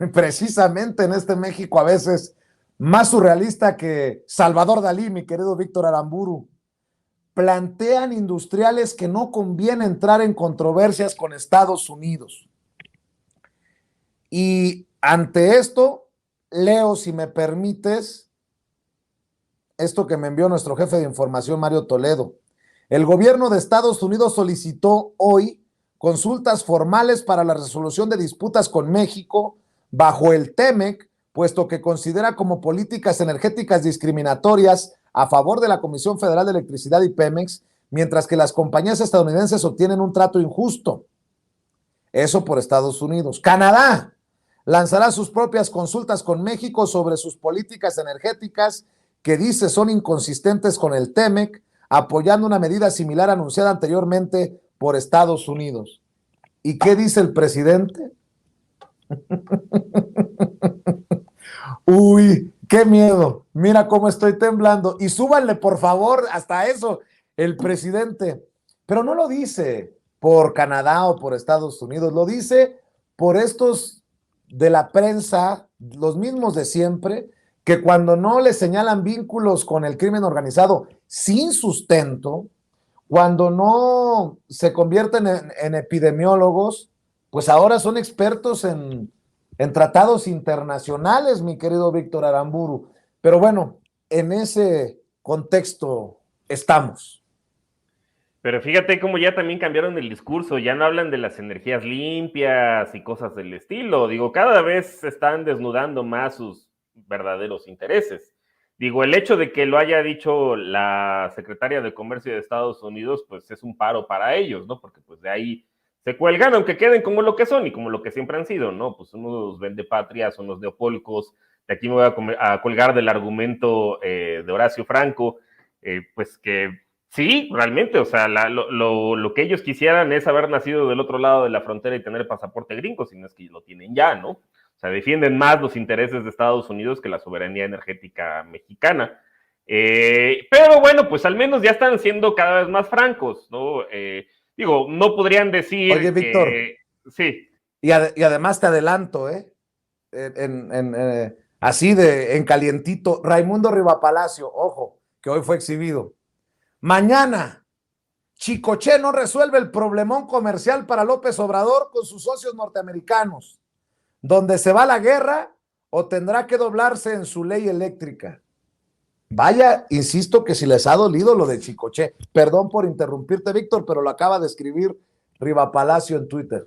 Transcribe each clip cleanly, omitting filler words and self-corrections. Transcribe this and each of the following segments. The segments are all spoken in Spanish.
precisamente en este México a veces más surrealista que Salvador Dalí, mi querido Víctor Aramburu, plantean industriales que no conviene entrar en controversias con Estados Unidos. Y ante esto, leo, si me permites, esto que me envió nuestro jefe de información, Mario Toledo. El gobierno de Estados Unidos solicitó hoy consultas formales para la resolución de disputas con México bajo el TEMEC, puesto que considera como políticas energéticas discriminatorias a favor de la Comisión Federal de Electricidad y Pemex, mientras que las compañías estadounidenses obtienen un trato injusto. Eso por Estados Unidos. Canadá lanzará sus propias consultas con México sobre sus políticas energéticas que dice son inconsistentes con el TEMEC, apoyando una medida similar anunciada anteriormente por Estados Unidos. ¿Y qué dice el presidente? Uy, qué miedo. Mira cómo estoy temblando. Y súbanle, por favor, hasta eso, el presidente. Pero no lo dice por Canadá o por Estados Unidos, lo dice por estos de la prensa, los mismos de siempre, que cuando no le señalan vínculos con el crimen organizado sin sustento, cuando no se convierten en epidemiólogos, pues ahora son expertos en tratados internacionales, mi querido Víctor Aramburu. Pero bueno, en ese contexto estamos. Pero fíjate cómo ya también cambiaron el discurso, ya no hablan de las energías limpias y cosas del estilo. Digo, cada vez se están desnudando más sus verdaderos intereses. Digo, el hecho de que lo haya dicho la secretaria de Comercio de Estados Unidos, pues es un paro para ellos, ¿no? Porque pues de ahí se cuelgan, aunque queden como lo que son y como lo que siempre han sido, ¿no? Pues unos vendepatrias, unos neopolcos. De aquí me voy a colgar del argumento de Horacio Franco, pues que sí, realmente, o sea, lo que ellos quisieran es haber nacido del otro lado de la frontera y tener pasaporte gringo, si no es que lo tienen ya, ¿no? O sea, defienden más los intereses de Estados Unidos que la soberanía energética mexicana. Pero bueno, pues al menos ya están siendo cada vez más francos, ¿no? Digo, no podrían Oye, decir Víctor, que sí. y además te adelanto, así en calientito, Raimundo Rivapalacio, ojo, que hoy fue exhibido. Mañana, Chicoche no resuelve el problemón comercial para López Obrador con sus socios norteamericanos. Donde se va la guerra o tendrá que doblarse en su ley eléctrica. Vaya, insisto que si les ha dolido lo de Chicoche. Perdón por interrumpirte, Víctor, pero lo acaba de escribir Riva Palacio en Twitter.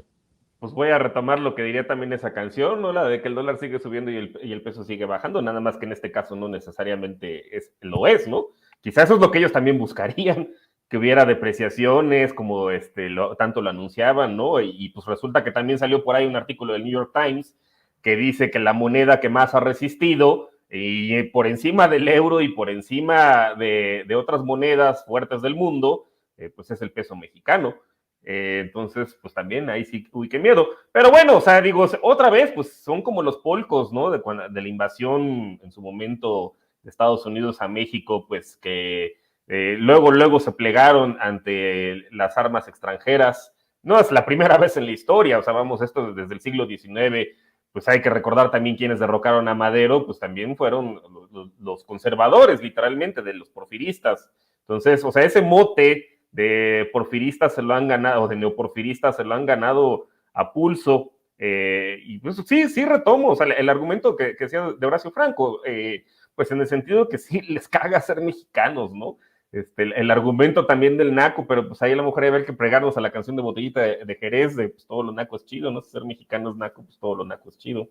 Pues voy a retomar lo que diría también esa canción, ¿no? La de que el dólar sigue subiendo y el peso sigue bajando, nada más que en este caso no necesariamente lo es, ¿no? Quizás eso es lo que ellos también buscarían, que hubiera depreciaciones, como tanto lo anunciaban, ¿no? Pues resulta que también salió por ahí un artículo del New York Times que dice que la moneda que más ha resistido, y por encima del euro y por encima de otras monedas fuertes del mundo, pues es el peso mexicano. Entonces, pues también ahí sí, uy, qué miedo. Pero bueno, o sea, digo, otra vez, pues son como los polcos, ¿no? De la invasión en su momento de Estados Unidos a México, pues que luego se plegaron ante las armas extranjeras. No es la primera vez en la historia, o sea, vamos, esto desde el siglo XIX, pues hay que recordar también quienes derrocaron a Madero, pues también fueron los conservadores, literalmente, de los porfiristas. Entonces, o sea, ese mote de porfiristas se lo han ganado, o de neoporfiristas se lo han ganado a pulso. Y pues sí retomo, o sea, el argumento que decía de Horacio Franco, pues en el sentido que sí les caga ser mexicanos, ¿no? El argumento también del naco, pero pues ahí a lo mejor hay que ver que pregarnos a la canción de Botellita de Jerez, de pues todo lo naco es chido, ¿no? Ser mexicano es naco, pues todo lo naco es chido.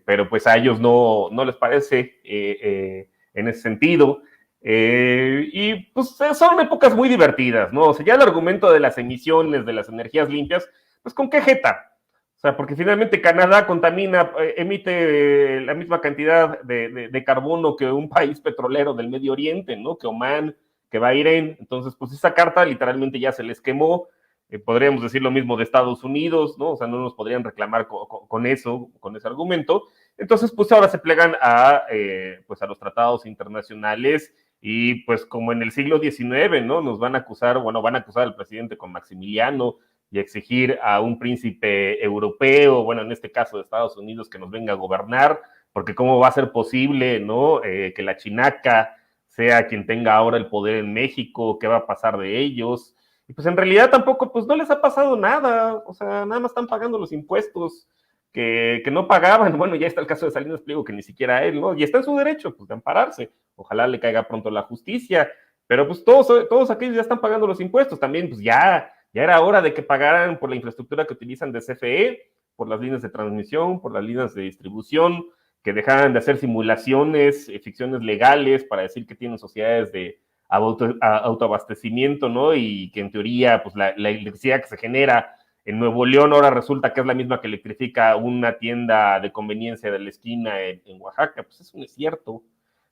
Pero pues a ellos no les parece en ese sentido. Y pues son épocas muy divertidas, ¿no? O sea, ya el argumento de las emisiones, de las energías limpias, pues con qué jeta. O sea, porque finalmente Canadá contamina, emite la misma cantidad de carbono que un país petrolero del Medio Oriente, ¿no? Que Oman, que Bahrein. Entonces, pues esa carta literalmente ya se les quemó. Podríamos decir lo mismo de Estados Unidos, ¿no? O sea, no nos podrían reclamar con eso, con ese argumento. Entonces, pues ahora se plegan pues a los tratados internacionales y pues como en el siglo XIX, ¿no? Nos van a acusar, bueno, van a acusar al presidente con Maximiliano y exigir a un príncipe europeo, bueno, en este caso de Estados Unidos, que nos venga a gobernar, porque cómo va a ser posible, ¿no? Que la chinaca sea quien tenga ahora el poder en México, qué va a pasar de ellos. Y pues en realidad tampoco, pues no les ha pasado nada, o sea, nada más están pagando los impuestos que no pagaban. Bueno, ya está el caso de Salinas Pliego, que ni siquiera él, ¿no? Y está en su derecho, pues, de ampararse. Ojalá le caiga pronto la justicia, pero pues todos aquellos ya están pagando los impuestos. También, pues ya era hora de que pagaran por la infraestructura que utilizan de CFE, por las líneas de transmisión, por las líneas de distribución, que dejaran de hacer simulaciones, ficciones legales para decir que tienen sociedades de autoabastecimiento, ¿no? Y que en teoría, pues la electricidad que se genera en Nuevo León ahora resulta que es la misma que electrifica una tienda de conveniencia de la esquina en Oaxaca. Pues eso no es cierto.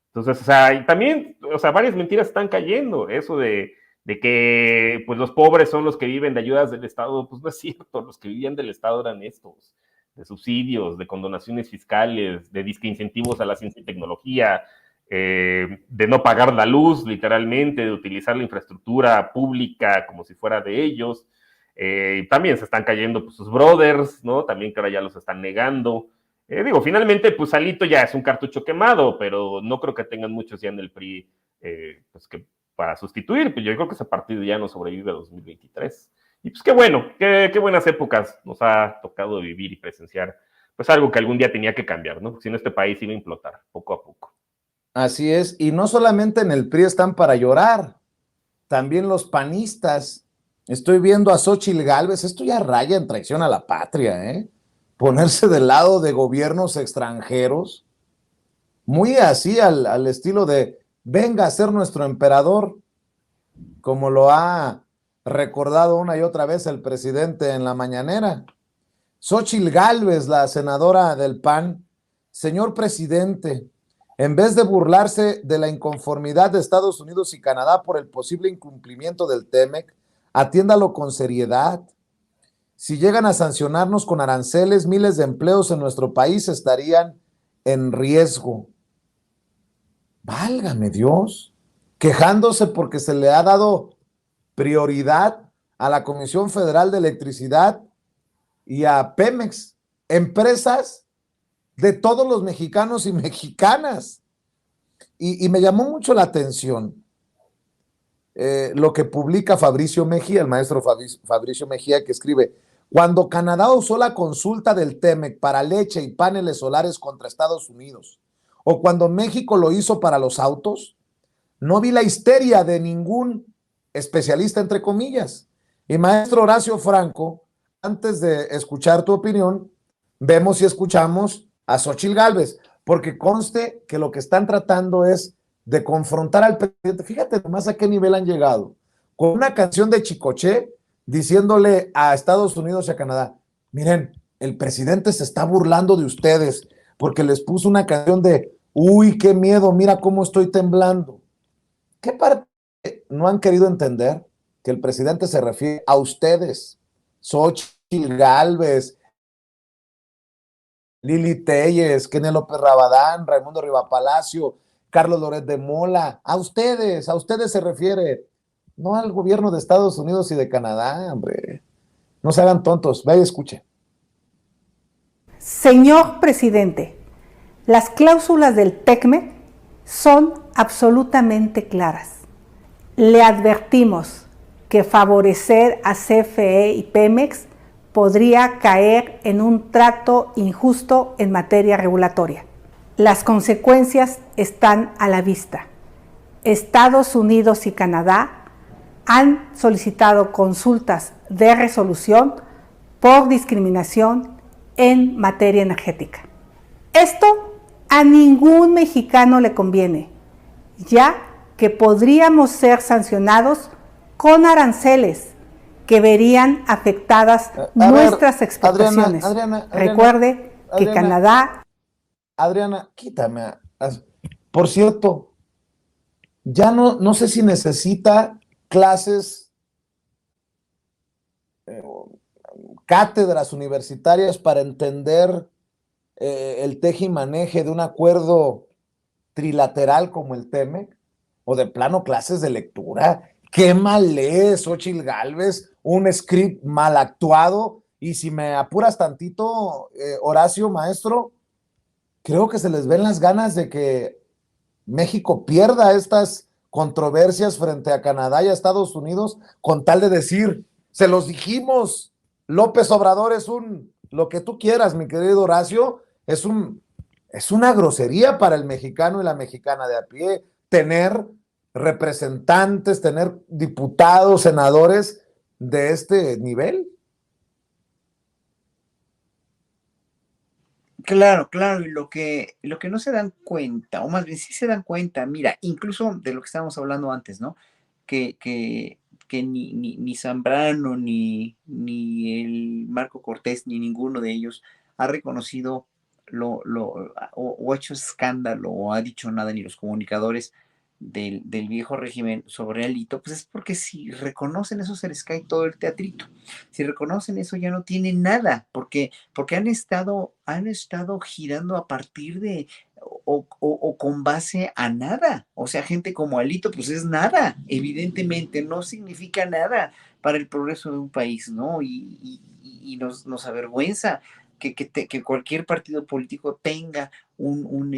Entonces, o sea, y también, o sea, varias mentiras están cayendo. Eso de que pues los pobres son los que viven de ayudas del Estado, pues no es cierto. Los que vivían del Estado eran estos, de subsidios, de condonaciones fiscales, de disque incentivos a la ciencia y tecnología, de no pagar la luz, literalmente, de utilizar la infraestructura pública como si fuera de ellos. También se están cayendo pues, sus brothers, ¿no? También que ahora ya los están negando. Digo, finalmente, pues Alito ya es un cartucho quemado, pero no creo que tengan muchos ya en el PRI pues que para sustituir. Pues yo creo que ese partido ya no sobrevive a 2023. Y pues qué bueno, qué buenas épocas nos ha tocado vivir y presenciar. Pues algo que algún día tenía que cambiar, ¿no? Porque si no, este país iba a implotar poco a poco. Así es, y no solamente en el PRI están para llorar, también los panistas. Estoy viendo a Xóchitl Gálvez, esto ya raya en traición a la patria, ¿eh? Ponerse del lado de gobiernos extranjeros, muy así al estilo de venga a ser nuestro emperador, como lo ha recordado una y otra vez el presidente en la mañanera. Xóchitl Gálvez, la senadora del PAN, señor presidente, en vez de burlarse de la inconformidad de Estados Unidos y Canadá por el posible incumplimiento del TEMEC, atiéndalo con seriedad. Si llegan a sancionarnos con aranceles, miles de empleos en nuestro país estarían en riesgo. Válgame Dios, quejándose porque se le ha dado prioridad a la Comisión Federal de Electricidad y a Pemex, empresas de todos los mexicanos y mexicanas. Y me llamó mucho la atención lo que publica Fabricio Mejía, el maestro Fabricio Mejía, que escribe: cuando Canadá usó la consulta del TEMEC para leche y paneles solares contra Estados Unidos, o cuando México lo hizo para los autos, no vi la histeria de ningún especialista, entre comillas. Y maestro Horacio Franco, antes de escuchar tu opinión, vemos y escuchamos a Xóchitl Gálvez, porque conste que lo que están tratando es de confrontar al presidente. Fíjate nomás a qué nivel han llegado, con una canción de Chicoché, diciéndole a Estados Unidos y a Canadá: miren, el presidente se está burlando de ustedes, porque les puso una canción de uy, qué miedo, mira cómo estoy temblando. ¿Qué parte no han querido entender? Que el presidente se refiere a ustedes, Xóchitl Gálvez, Lili Téllez, Kenia López Rabadán, Raimundo Rivapalacio, Carlos Loret de Mola. A ustedes se refiere, no al gobierno de Estados Unidos y de Canadá, hombre. No se hagan tontos, vaya y escuche. Señor presidente, las cláusulas del TECMEC son absolutamente claras. Le advertimos que favorecer a CFE y Pemex podría caer en un trato injusto en materia regulatoria. Las consecuencias están a la vista. Estados Unidos y Canadá han solicitado consultas de resolución por discriminación en materia energética. Esto a ningún mexicano le conviene, ya que podríamos ser sancionados con aranceles que verían afectadas nuestras exportaciones. Adriana, recuerde que Canadá... Adriana, quítame. Por cierto, ya no sé si necesita clases, cátedras universitarias para entender el tejimaneje de un acuerdo trilateral como el TEMEC, o de plano clases de lectura. qué mal lee Xóchitl Gálvez, un script mal actuado, y si me apuras tantito, Horacio, maestro, creo que se les ven las ganas de que México pierda estas controversias frente a Canadá y a Estados Unidos con tal de decir, se los dijimos, López Obrador es lo que tú quieras, mi querido Horacio, es una grosería para el mexicano y la mexicana de a pie tener representantes, tener diputados, senadores de este nivel. Claro, claro, y lo que no se dan cuenta, o más bien sí se dan cuenta, mira, incluso de lo que estábamos hablando antes, ¿no? Que, que, que ni Zambrano, ni el Marco Cortés, ni ninguno de ellos ha reconocido o ha hecho escándalo, o ha dicho nada, ni los comunicadores del viejo régimen sobre Alito, pues es porque si reconocen eso se les cae todo el teatrito. Si reconocen eso ya no tienen nada, porque han estado girando a partir de o con base a nada. O sea, gente como Alito, pues es nada, evidentemente, no significa nada para el progreso de un país, ¿no? Y nos avergüenza que cualquier partido político tenga un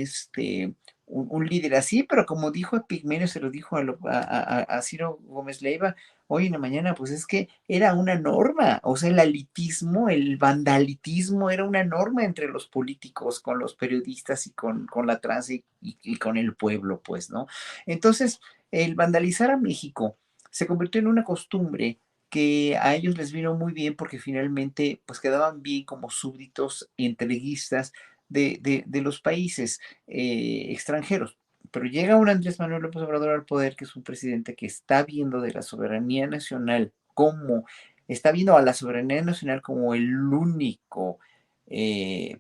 líder así, pero como dijo Epigmenio, se lo dijo a Ciro Gómez Leiva hoy en la mañana, pues es que era una norma, o sea, el alitismo, el vandalitismo era una norma entre los políticos, con los periodistas y con la tranza y con el pueblo, pues, ¿no? Entonces, el vandalizar a México se convirtió en una costumbre que a ellos les vino muy bien porque finalmente pues quedaban bien como súbditos entreguistas de los países extranjeros. Pero llega un Andrés Manuel López Obrador al poder, que es un presidente que está viendo de la soberanía nacional como, está viendo a la soberanía nacional como el único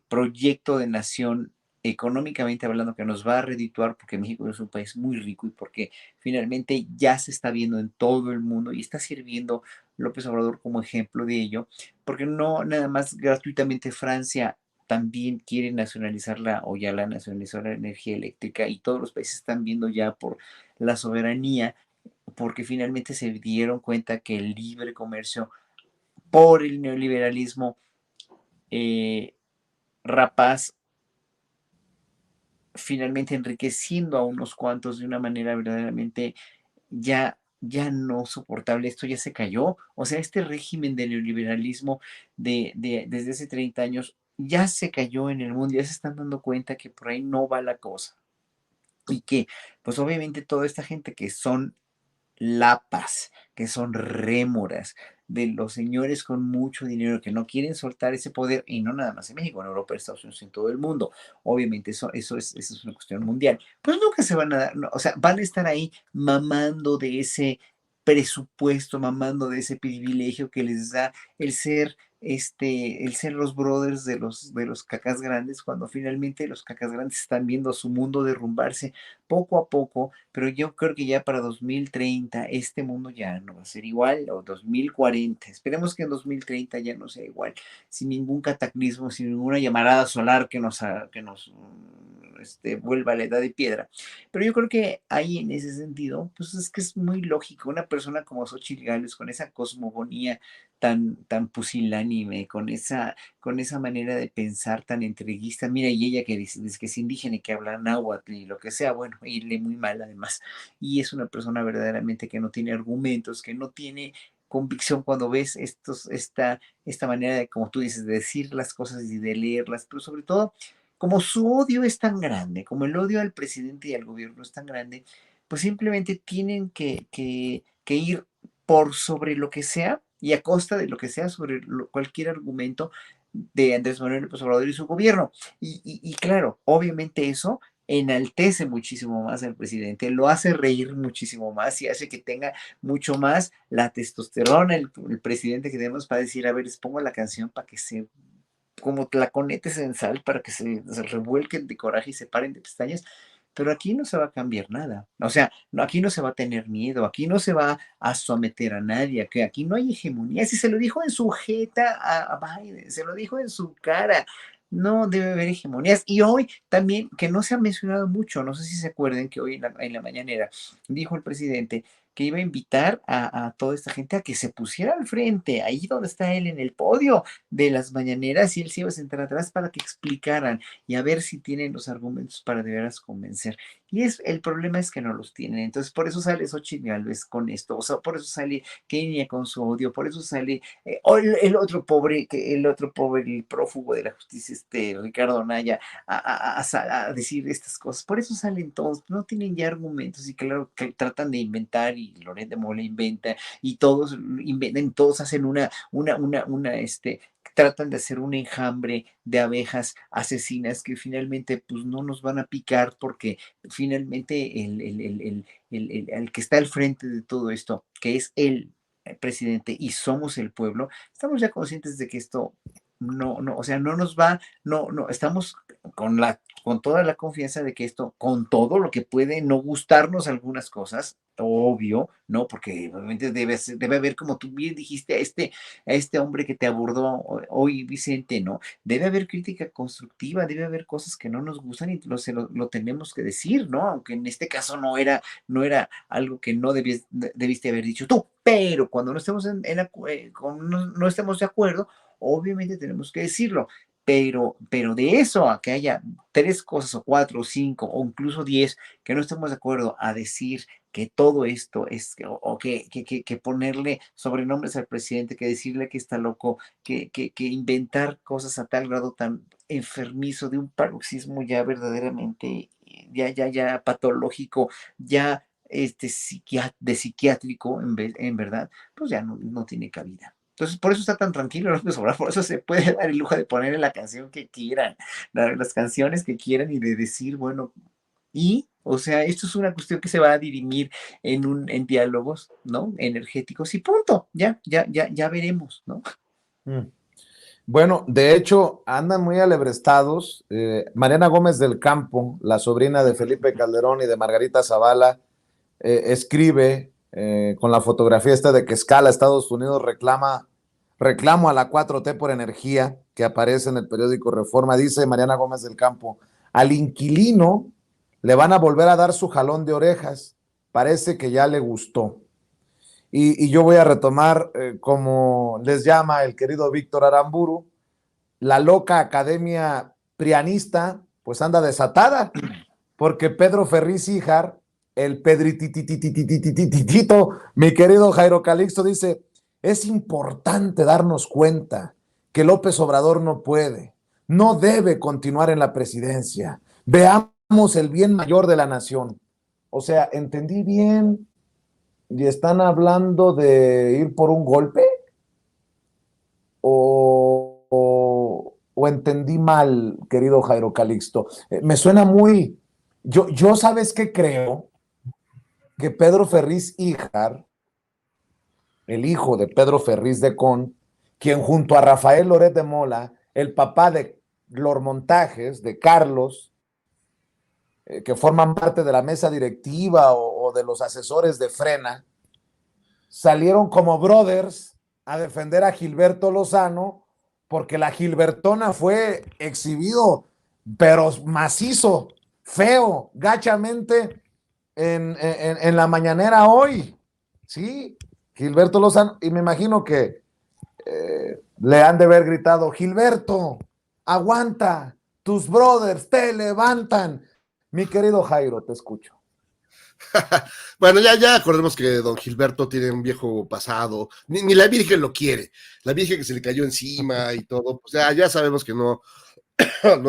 proyecto de nación económicamente hablando que nos va a redituar porque México es un país muy rico y porque finalmente ya se está viendo en todo el mundo y está sirviendo López Obrador como ejemplo de ello, porque no nada más gratuitamente Francia también quiere nacionalizarla o ya la nacionalizó la energía eléctrica y todos los países están viendo ya por la soberanía porque finalmente se dieron cuenta que el libre comercio por el neoliberalismo eh, rapaz finalmente enriqueciendo a unos cuantos de una manera verdaderamente ya no soportable, esto ya se cayó. O sea, este régimen de neoliberalismo desde hace 30 años ya se cayó en el mundo, ya se están dando cuenta que por ahí no va la cosa. Y que, pues obviamente toda esta gente que son lapas, que son rémoras, de los señores con mucho dinero que no quieren soltar ese poder, y no nada más en México, en Europa, en Estados Unidos, en todo el mundo. Obviamente eso es una cuestión mundial. Pues nunca se van a dar, no, o sea, van a estar ahí mamando de ese presupuesto, mamando de ese privilegio que les da el ser los brothers de los cacas grandes, cuando finalmente los cacas grandes están viendo su mundo derrumbarse poco a poco, pero yo creo que ya para 2030 este mundo ya no va a ser igual, o 2040, esperemos que en 2030 ya no sea igual, sin ningún cataclismo, sin ninguna llamarada solar que nos vuelva a la edad de piedra. Pero yo creo que ahí en ese sentido, pues es que es muy lógico, una persona como Xochitl Gálvez, con esa cosmogonía tan pusilánime, con esa manera de pensar tan entreguista. Mira, y ella que dice que es indígena y que habla náhuatl y lo que sea, bueno, y lee muy mal además. Y es una persona verdaderamente que no tiene argumentos, que no tiene convicción cuando ves esta manera de, como tú dices, de decir las cosas y de leerlas, pero sobre todo, como su odio es tan grande, como el odio al presidente y al gobierno es tan grande, pues simplemente tienen que ir por sobre lo que sea y a costa de lo que sea sobre cualquier argumento de Andrés Manuel López Obrador y su gobierno. Y claro, obviamente eso enaltece muchísimo más al presidente, lo hace reír muchísimo más y hace que tenga mucho más la testosterona el presidente que tenemos para decir, a ver, les pongo la canción para que se como tlaconetes en sal para que se revuelquen de coraje y se paren de pestañas, pero aquí no se va a cambiar nada. O sea, aquí no se va a tener miedo, aquí no se va a someter a nadie, que aquí no hay hegemonía. Si se lo dijo en su jeta a Biden, se lo dijo en su cara. No debe haber hegemonías. Y hoy también, que no se ha mencionado mucho, no sé si se acuerden que hoy en la mañanera dijo el presidente que iba a invitar a toda esta gente a que se pusiera al frente, ahí donde está él en el podio de las mañaneras, y él se iba a sentar atrás para que explicaran y a ver si tienen los argumentos para de veras convencer. Y el problema es que no los tienen. Entonces, por eso sale Xochitl Gálvez con esto, o sea, por eso sale Kenia con su odio, por eso sale el otro pobre, el prófugo de la justicia, Ricardo Anaya, a decir estas cosas. Por eso salen todos, no tienen ya argumentos y claro que tratan de inventar y Loret de Mola inventa y todos inventan, todos hacen tratan de hacer un enjambre de abejas asesinas que finalmente pues no nos van a picar porque finalmente el que está al frente de todo esto, que es el presidente y somos el pueblo, estamos ya conscientes de que esto o sea, no nos va, estamos con toda la confianza de que esto, con todo lo que puede no gustarnos algunas cosas, obvio, ¿no? Porque obviamente debe haber, como tú bien dijiste, a este hombre que te abordó hoy, Vicente, ¿no? Debe haber crítica constructiva, debe haber cosas que no nos gustan y lo tenemos que decir, ¿no? Aunque en este caso no era algo que no debiste haber dicho tú, pero cuando no estemos no estemos de acuerdo, obviamente tenemos que decirlo, pero de eso a que haya 3 cosas o 4 o 5 o incluso 10 que no estemos de acuerdo a decir que todo esto es, o que ponerle sobrenombres al presidente, que decirle que está loco, que inventar cosas a tal grado tan enfermizo de un paroxismo ya verdaderamente, ya patológico, ya de psiquiátrico en verdad, pues ya no tiene cabida. Entonces, por eso está tan tranquilo López Obrador, por eso se puede dar el lujo de ponerle la canción que quieran, las canciones que quieran y de decir, bueno, o sea, esto es una cuestión que se va a dirimir en diálogos, ¿no? Energéticos y punto, ya veremos, ¿no? Bueno, de hecho, andan muy alebrestados. Mariana Gómez del Campo, la sobrina de Felipe Calderón y de Margarita Zavala, escribe con la fotografía esta de que escala Estados Unidos, reclamo a la 4T por energía, que aparece en el periódico Reforma. Dice Mariana Gómez del Campo, al inquilino le van a volver a dar su jalón de orejas, parece que ya le gustó. Y yo voy a retomar, como les llama el querido Víctor Aramburu, la loca academia prianista, pues anda desatada, porque Pedro Ferriz Híjar, el Pedrititititititito, mi querido Jairo Calixto, dice, es importante darnos cuenta que López Obrador no debe continuar en la presidencia. Veamos el bien mayor de la nación. O sea, ¿entendí bien? ¿Y están hablando de ir por un golpe? ¿O entendí mal, querido Jairo Calixto? Me suena muy... Yo ¿sabes qué creo? Que Pedro Ferriz Híjar, el hijo de Pedro Ferriz de Con, quien junto a Rafael Loret de Mola, el papá de Lor Montajes, de Carlos, que forman parte de la mesa directiva o de los asesores de Frena, salieron como brothers a defender a Gilberto Lozano, porque la Gilbertona fue exhibido, pero macizo, feo, gachamente, en la mañanera hoy, ¿sí? Gilberto Lozano, y me imagino que le han de haber gritado, Gilberto, aguanta, tus brothers te levantan. Mi querido Jairo, te escucho. Bueno, ya acordemos que don Gilberto tiene un viejo pasado, ni la Virgen lo quiere, la Virgen que se le cayó encima y todo, pues ya sabemos que no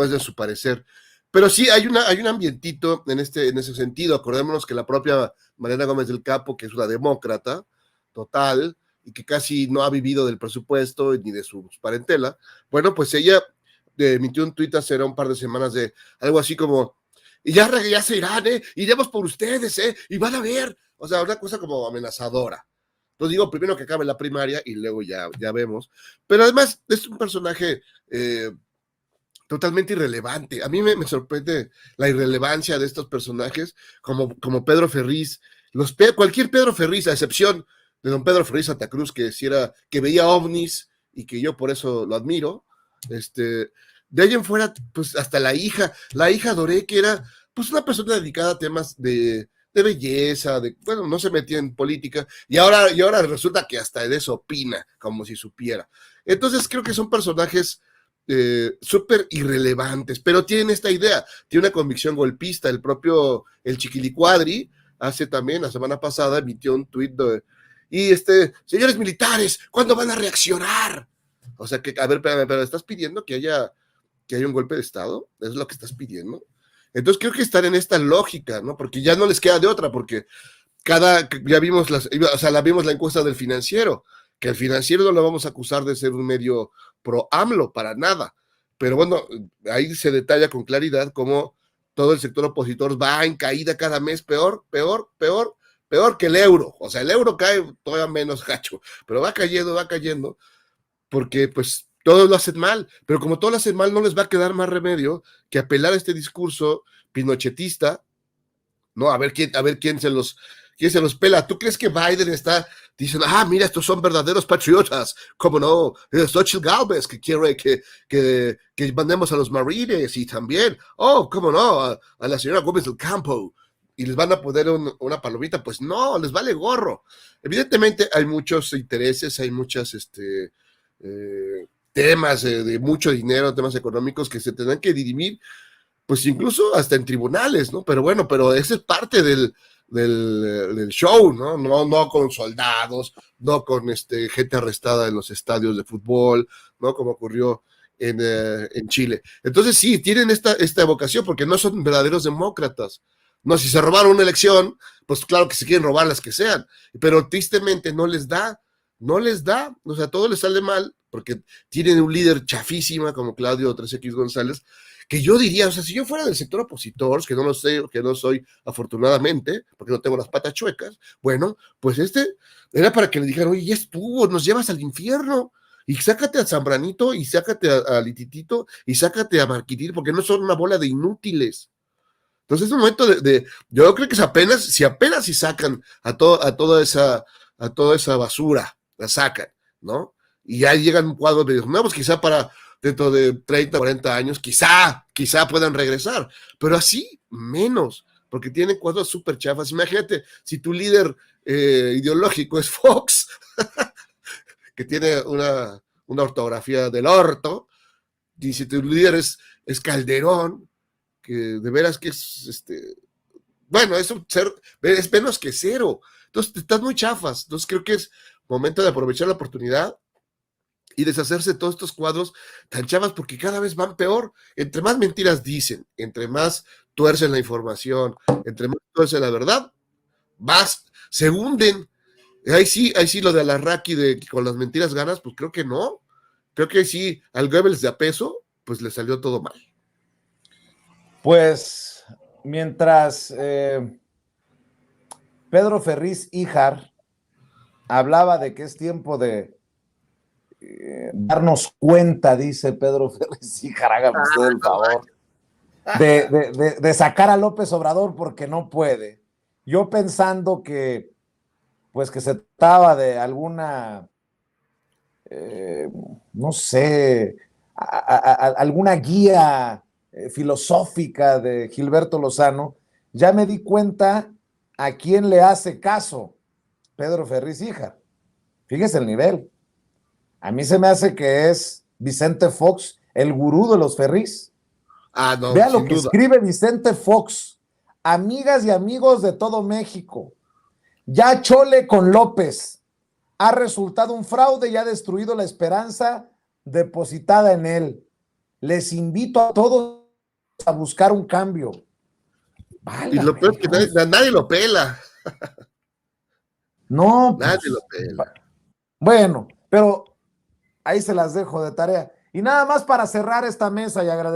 es de su parecer, pero sí hay un ambientito en ese sentido. Acordémonos que la propia Mariana Gómez del Campo, que es una demócrata total y que casi no ha vivido del presupuesto ni de su parentela, bueno, pues ella emitió un tuit hace un par de semanas de algo así como, y ya se irán, iremos por ustedes, y van a ver, o sea, una cosa como amenazadora. Entonces digo, primero que acabe la primaria y luego ya vemos, pero además es un personaje totalmente irrelevante. A mí me sorprende la irrelevancia de estos personajes, como Pedro Ferriz, cualquier Pedro Ferriz, a excepción de don Pedro Ferriz Santa Cruz, que veía ovnis y que yo por eso lo admiro. De ahí en fuera, pues hasta la hija Doré, que era pues una persona dedicada a temas de de belleza, bueno, no se metía en política, y ahora resulta que hasta de eso opina, como si supiera. Entonces creo que son personajes súper irrelevantes, pero tienen esta idea, tiene una convicción golpista. El Chiquilicuadri, hace también, la semana pasada, emitió un tuit y señores militares, ¿cuándo van a reaccionar? O sea que, a ver, espérame, pero ¿estás pidiendo que haya un golpe de Estado? ¿Es lo que estás pidiendo? Entonces creo que están en esta lógica, ¿no? Porque ya no les queda de otra, porque ya vimos vimos la encuesta del Financiero, que el Financiero no lo vamos a acusar de ser un medio pro AMLO, para nada. Pero bueno, ahí se detalla con claridad cómo todo el sector opositor va en caída cada mes, peor que el euro. O sea, el euro cae todavía menos gacho, pero va cayendo, porque pues todos lo hacen mal, pero como todos lo hacen mal, no les va a quedar más remedio que apelar a este discurso pinochetista, ¿no? A ver quién se los pela. ¿Tú crees que Biden está diciendo, mira, estos son verdaderos patriotas? ¿Cómo no? Xochitl Gálvez, que quiere que mandemos a los marines, y también, ¿cómo no? A la señora Gómez del Campo, y les van a poner una palomita. Pues no, les vale gorro. Evidentemente hay muchos intereses, hay muchas temas de mucho dinero, temas económicos que se tendrán que dirimir, pues incluso hasta en tribunales, ¿no? Pero bueno, esa es parte del show, ¿no? No con soldados, no con gente arrestada en los estadios de fútbol, ¿no? Como ocurrió en Chile. Entonces sí, tienen esta vocación, porque no son verdaderos demócratas. No, si se robaron una elección, pues claro que se quieren robar las que sean, pero tristemente no les da, o sea, todo les sale mal, porque tienen un líder chafísima como Claudio 13X González, que yo diría, o sea, si yo fuera del sector opositor, que no lo sé, que no soy afortunadamente, porque no tengo las patas chuecas, bueno, pues era para que le dijeran, oye, ya estuvo, nos llevas al infierno, y sácate a Zambranito, y sácate a Lititito, y sácate a Marquitir, porque no son una bola de inútiles. Entonces es un momento yo creo que si apenas sacan a toda esa basura, la sacan, ¿no? Y ya llegan un cuadro de nuevos, quizá para dentro de 30, 40 años, quizá puedan regresar, pero así menos, porque tienen cuadros súper chafas. Imagínate, si tu líder ideológico es Fox, que tiene una ortografía del orto, y si tu líder es Calderón, que de veras que es bueno, es menos que cero. Entonces estás muy chafas. Entonces creo que es momento de aprovechar la oportunidad y deshacerse de todos estos cuadros tan chafas, porque cada vez van peor. Entre más mentiras dicen, entre más tuercen la información, entre más tuercen la verdad, más se hunden. Ahí sí lo de Alarraqui de que con las mentiras ganas, pues creo que no. Creo que sí, al Goebbels de a peso, pues le salió todo mal. Pues mientras Pedro Ferriz Híjar hablaba de que es tiempo de darnos cuenta, dice Pedro Ferriz Híjar, hágame usted el favor, de sacar a López Obrador porque no puede. Yo pensando que se trataba de alguna, no sé, alguna guía filosófica de Gilberto Lozano, ya me di cuenta a quién le hace caso Pedro Ferriz Híjar. Fíjese el nivel. A mí se me hace que es Vicente Fox, el gurú de los Ferriz. No, vea lo que duda. Escribe Vicente Fox. Amigas y amigos de todo México, ya chole con López ha resultado un fraude y ha destruido la esperanza depositada en él. Les invito a todos a buscar un cambio. Y lo peor es que nadie lo pela. No, nadie lo pela. Bueno, pero ahí se las dejo de tarea. Y nada más para cerrar esta mesa y agradecer